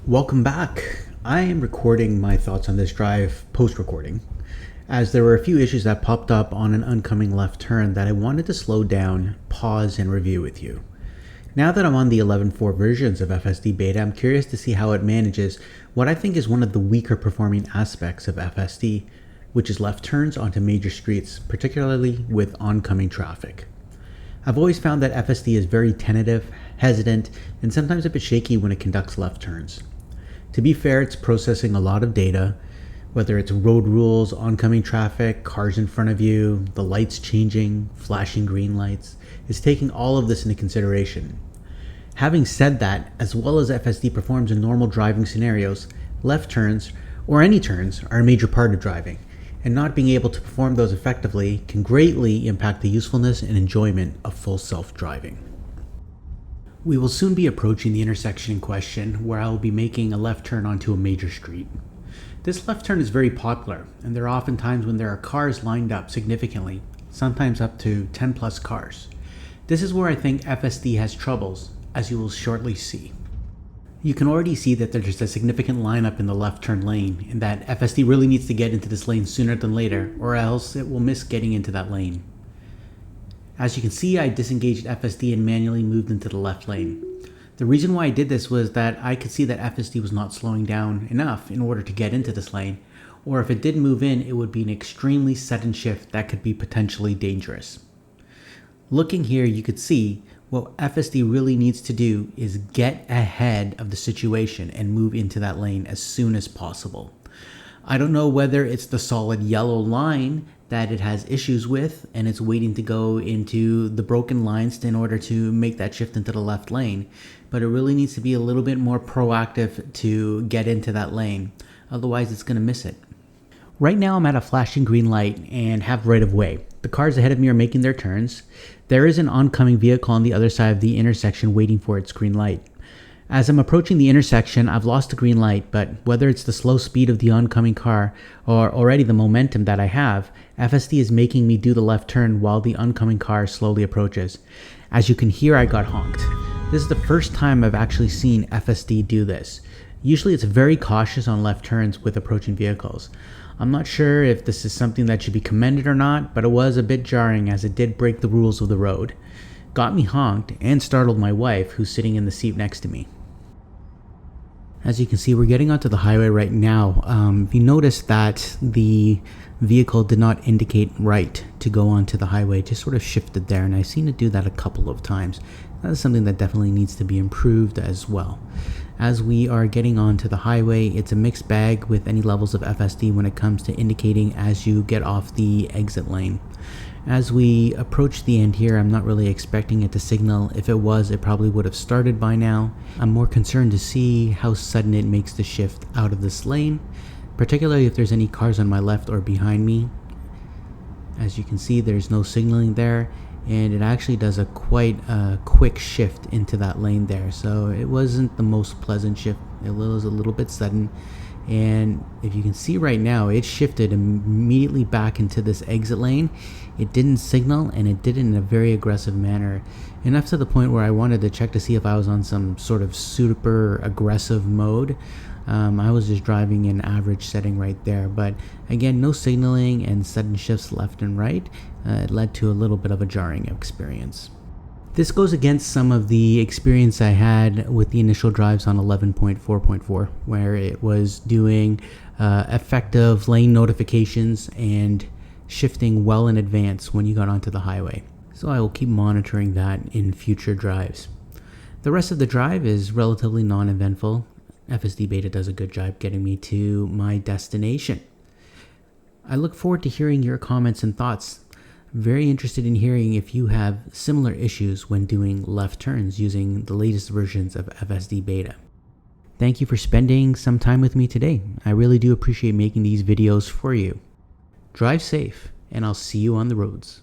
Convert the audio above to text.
Welcome back. I am recording my thoughts on this drive post-recording, as there were a few issues that popped up on an oncoming left turn that I wanted to slow down, pause, and review with you. Now that I'm on the 11.4 versions of FSD Beta, I'm curious to see how it manages what I think is one of the weaker performing aspects of FSD, which is left turns onto major streets, particularly with oncoming traffic. I've always found that FSD is very tentative, hesitant, and sometimes a bit shaky when it conducts left turns. To be fair, it's processing a lot of data, whether it's road rules, oncoming traffic, cars in front of you, the lights changing, flashing green lights. It's taking all of this into consideration. Having said that, as well as FSD performs in normal driving scenarios, left turns, or any turns, are a major part of driving, and not being able to perform those effectively can greatly impact the usefulness and enjoyment of full self-driving. We will soon be approaching the intersection in question, where I will be making a left turn onto a major street. This left turn is very popular, and there are often times when there are cars lined up significantly, sometimes up to 10 plus cars. This is where I think FSD has troubles, as you will shortly see. You can already see that there's a significant lineup in the left turn lane, and that FSD really needs to get into this lane sooner than later, or else it will miss getting into that lane. As you can see, I disengaged FSD and manually moved into the left lane. The reason why I did this was that I could see that FSD was not slowing down enough in order to get into this lane, or if it did move in, it would be an extremely sudden shift that could be potentially dangerous. Looking here, you could see what FSD really needs to do is get ahead of the situation and move into that lane as soon as possible. I don't know whether it's the solid yellow line that it has issues with and it's waiting to go into the broken lines in order to make that shift into the left lane, but it really needs to be a little bit more proactive to get into that lane. Otherwise, it's going to miss it. Right now, I'm at a flashing green light and have right of way. The cars ahead of me are making their turns. There is an oncoming vehicle on the other side of the intersection waiting for its green light. As I'm approaching the intersection, I've lost the green light, but whether it's the slow speed of the oncoming car or already the momentum that I have, FSD is making me do the left turn while the oncoming car slowly approaches. As you can hear, I got honked. This is the first time I've actually seen FSD do this. Usually it's very cautious on left turns with approaching vehicles. I'm not sure if this is something that should be commended or not, but it was a bit jarring as it did break the rules of the road. Got me honked and startled my wife, who's sitting in the seat next to me. As you can see, we're getting onto the highway right now. If you notice that the vehicle did not indicate right to go onto the highway, it just sort of shifted there, and I've seen it do that a couple of times. That is something that definitely needs to be improved as well. As we are getting onto the highway, it's a mixed bag with any levels of FSD when it comes to indicating as you get off the exit lane. As we approach the end here, I'm not really expecting it to signal. If it was, it probably would have started by now. I'm more concerned to see how sudden it makes the shift out of this lane, particularly if there's any cars on my left or behind me. As you can see, there's no signaling there, and it actually does a quite quick shift into that lane there. So it wasn't the most pleasant shift. It was a little bit sudden. And if you can see right now, it shifted immediately back into this exit lane. It didn't signal, and it did it in a very aggressive manner. Enough to the point where I wanted to check to see if I was on some sort of super aggressive mode. I was just driving in average setting right there. But again, no signaling and sudden shifts left and right. It led to a little bit of a jarring experience. This goes against some of the experience I had with the initial drives on 11.4.4, where it was doing effective lane notifications and shifting well in advance when you got onto the highway. So I will keep monitoring that in future drives. The rest of the drive is relatively non-eventful. FSD Beta does a good job getting me to my destination. I look forward to hearing your comments and thoughts. Very interested in hearing if you have similar issues when doing left turns using the latest versions of FSD Beta. Thank you for spending some time with me today. I really do appreciate making these videos for you. Drive safe, and I'll see you on the roads.